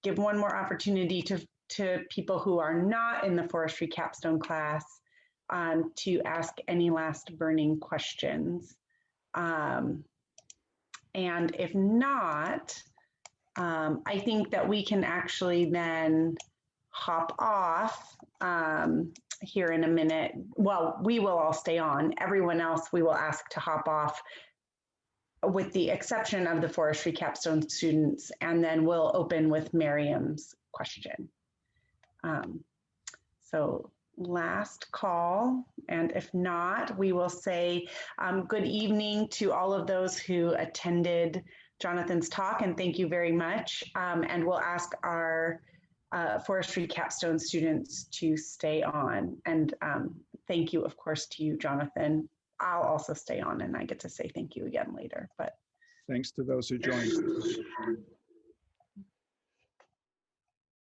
give one more opportunity to people who are not in the forestry capstone class to ask any last burning questions. And if not, I think that we can actually then hop off here in a minute. Well, we will all stay on. Everyone else we will ask to hop off, with the exception of the forestry capstone students, and then we'll open with Miriam's question. So last call, and if not, we will say good evening to all of those who attended Jonathan's talk, and thank you very much. And we'll ask our forestry capstone students to stay on. And thank you, of course, to you, Jonathan. I'll also stay on, and I get to say thank you again later. But Thanks to those who joined.